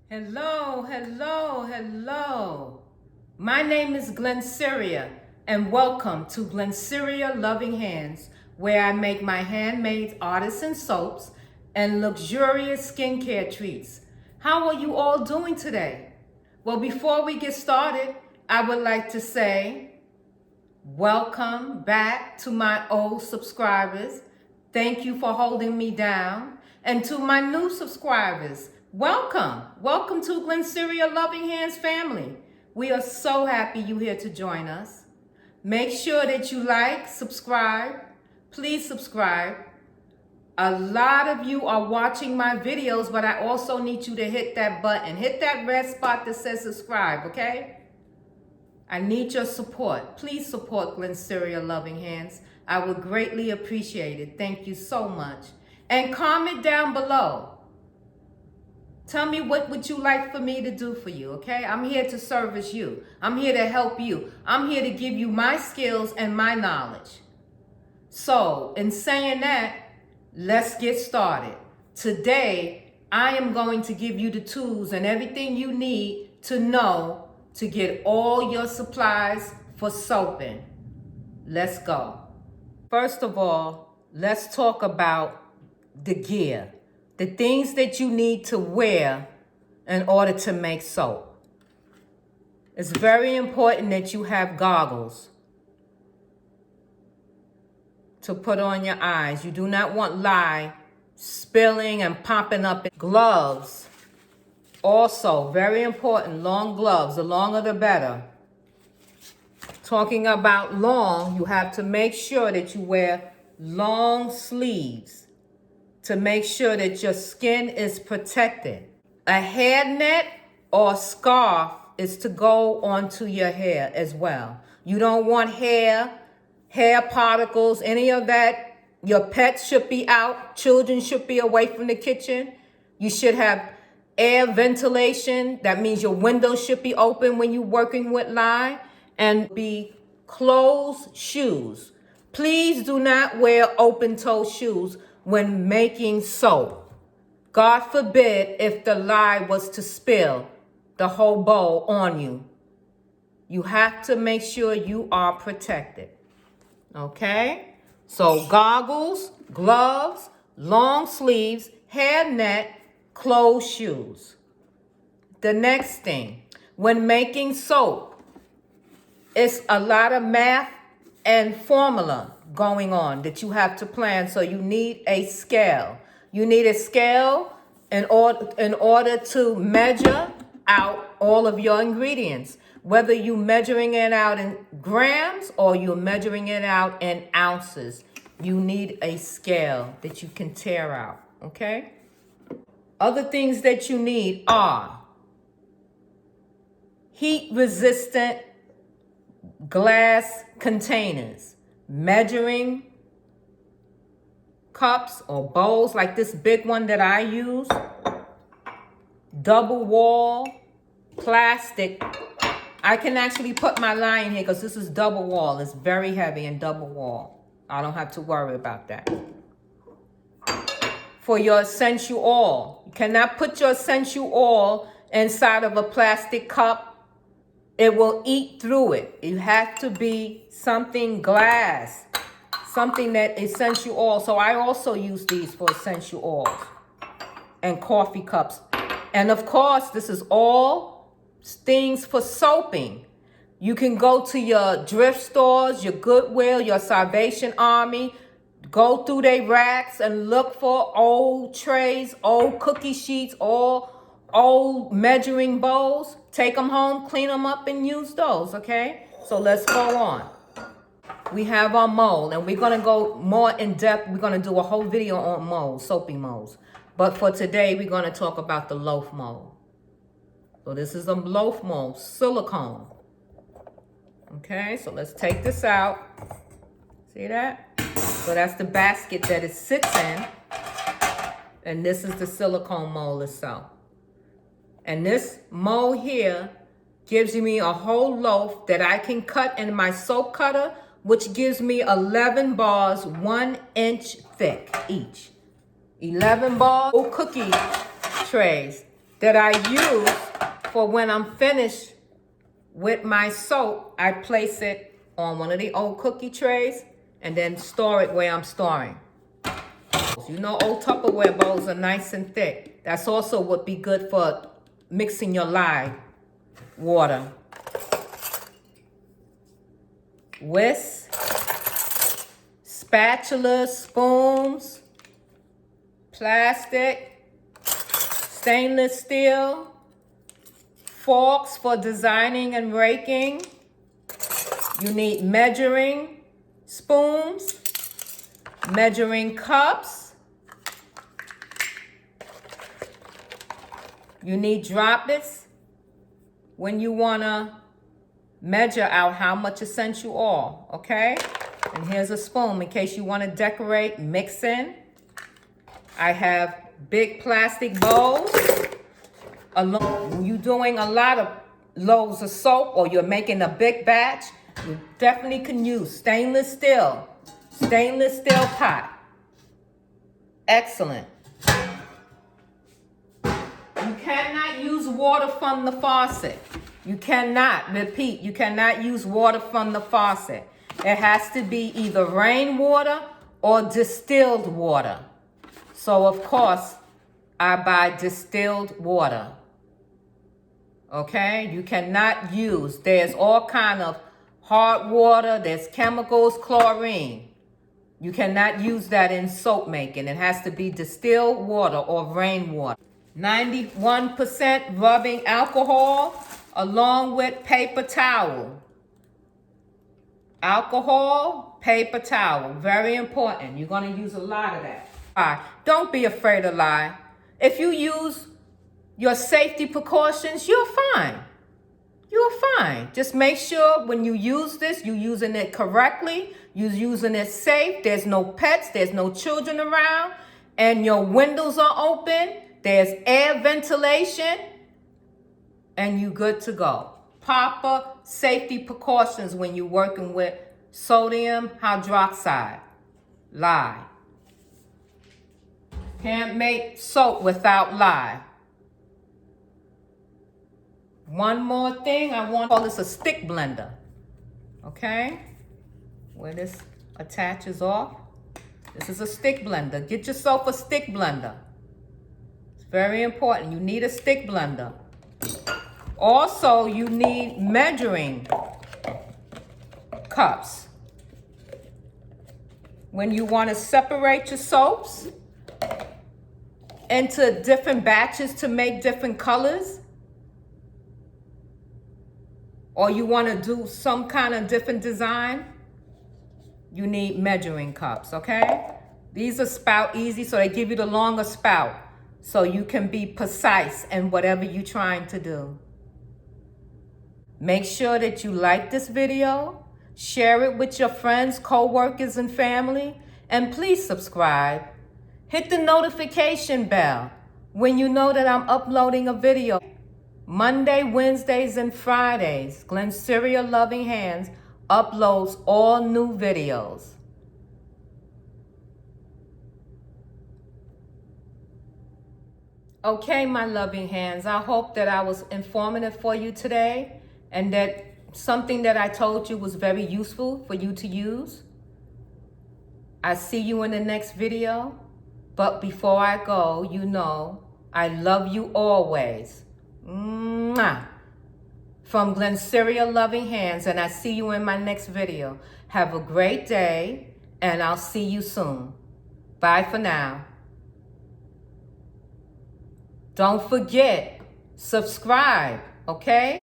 Hello, hello, hello. My name is Glennceria, and welcome to Glennceria Loving Hands, where I make my handmade artisan soaps and luxurious skincare treats. How are you all doing today? Well, before we get started, I would like to say welcome back to my old subscribers. Thank you for holding me down. And to my new subscribers, welcome. Welcome to Glennceria Loving Hands family. We are so happy you're here to join us. Make sure that you like, subscribe. Please subscribe. A lot of you are watching my videos, but I also need you to hit that button. Hit that red spot that says subscribe, okay? I need your support. Please support Glennceria Loving Hands. I would greatly appreciate it. Thank you so much. And comment down below. Tell me what would you like for me to do for you, okay? I'm here to service you. I'm here to help you. I'm here to give you my skills and my knowledge. So, in saying that, let's get started. Today, I am going to give you the tools and everything you need to know to get all your supplies for soaping. Let's go. First of all, let's talk about the gear, the things that you need to wear in order to make soap. It's very important that you have goggles to put on your eyes. You do not want lye spilling and popping up. Gloves. Also, very important, long gloves. The longer the better. Talking about long, you have to make sure that you wear long sleeves to make sure that your skin is protected. A hairnet or scarf is to go onto your hair as well. You don't want hair particles, any of that. Your pets should be out. Children should be away from the kitchen. You should have air ventilation. That means your windows should be open when you're working with lye. And be closed shoes. Please do not wear open-toe shoes when making soap. God forbid if the lye was to spill the whole bowl on you. You have to make sure you are protected. Okay? So goggles, gloves, long sleeves, hairnet, closed shoes. The next thing, when making soap, it's a lot of math and formula going on that you have to plan. So you need a scale. You need a scale in order to measure out all of your ingredients. Whether you're measuring it out in grams or you're measuring it out in ounces, you need a scale that you can tear out, okay? Other things that you need are heat-resistant glass containers, measuring cups or bowls like this big one that I use, double wall, plastic. I can actually put my lye in here because this is double wall. It's very heavy and double wall. I don't have to worry about that. For your essential oil, you cannot put your essential oil inside of a plastic cup. It will eat through it. It has to be something glass, something that essential oil. So I also use these for essential oils and coffee cups. And of course, this is all things for soaping. You can go to your thrift stores, your Goodwill, your Salvation Army, go through their racks and look for old trays, old cookie sheets, old measuring bowls. Take them home, clean them up, and use those, okay? So let's go on. We have our mold, and we're going to go more in depth. We're going to do a whole video on molds, soaping molds. But for today, we're going to talk about the loaf mold. So this is a loaf mold, silicone. Okay, so let's take this out. See that? So that's the basket that it sits in. And this is the silicone mold itself. And this mold here gives me a whole loaf that I can cut in my soap cutter, which gives me 11 bars, 1 inch thick each. 11 bars, cookie trays. that I use for when I'm finished with my soap. I place it on one of the old cookie trays and then store it where I'm storing. You know, old Tupperware bowls are nice and thick. That's also would be good for mixing your lye water. Whisk, spatulas, spoons, plastic, stainless steel, forks for designing and raking. You need measuring spoons, measuring cups. You need droplets when you want to measure out how much essential oil, okay? And here's a spoon in case you want to decorate, mix in. I have big plastic bowls. When you're doing a lot of loads of soap or you're making a big batch, you definitely can use stainless steel pot. Excellent. You cannot use water from the faucet. You cannot, repeat, you cannot use water from the faucet. It has to be either rainwater or distilled water. So of course, I buy distilled water. Okay, you cannot use, there's all kind of hard water, there's chemicals, chlorine. You cannot use that in soap making. It has to be distilled water or rainwater. 91% rubbing alcohol along with paper towel. Alcohol, paper towel, very important. You're gonna use a lot of that. Don't be afraid of lye. If you use your safety precautions, you're fine. You're fine. Just make sure when you use this, you're using it correctly, you're using it safe, there's no pets, there's no children around, and your windows are open, there's air ventilation, and you're good to go. Proper safety precautions when you're working with sodium hydroxide lye. Can't make soap without lye. One more thing, I want to call this a stick blender. Okay? Where this attaches off. This is a stick blender. Get yourself a stick blender. It's very important. You need a stick blender. Also, you need measuring cups. When you want to separate your soaps into different batches to make different colors, or you want to do some kind of different design, you need measuring cups, okay? These are spout easy, so they give you the longer spout, so you can be precise in whatever you're trying to do. Make sure that you like this video, share it with your friends, co-workers, and family, and please subscribe. Hit the notification bell when you know that I'm uploading a video. Monday, Wednesdays, and Fridays, Glennceria Loving Hands uploads all new videos. Okay, my loving hands, I hope that I was informative for you today and that something that I told you was very useful for you to use. I see you in the next video, but before I go, you know I love you always. Mwah. From Glennceria Loving Hands, and I see you in my next video. Have a great day, and I'll see you soon. Bye for now. Don't forget, subscribe, okay?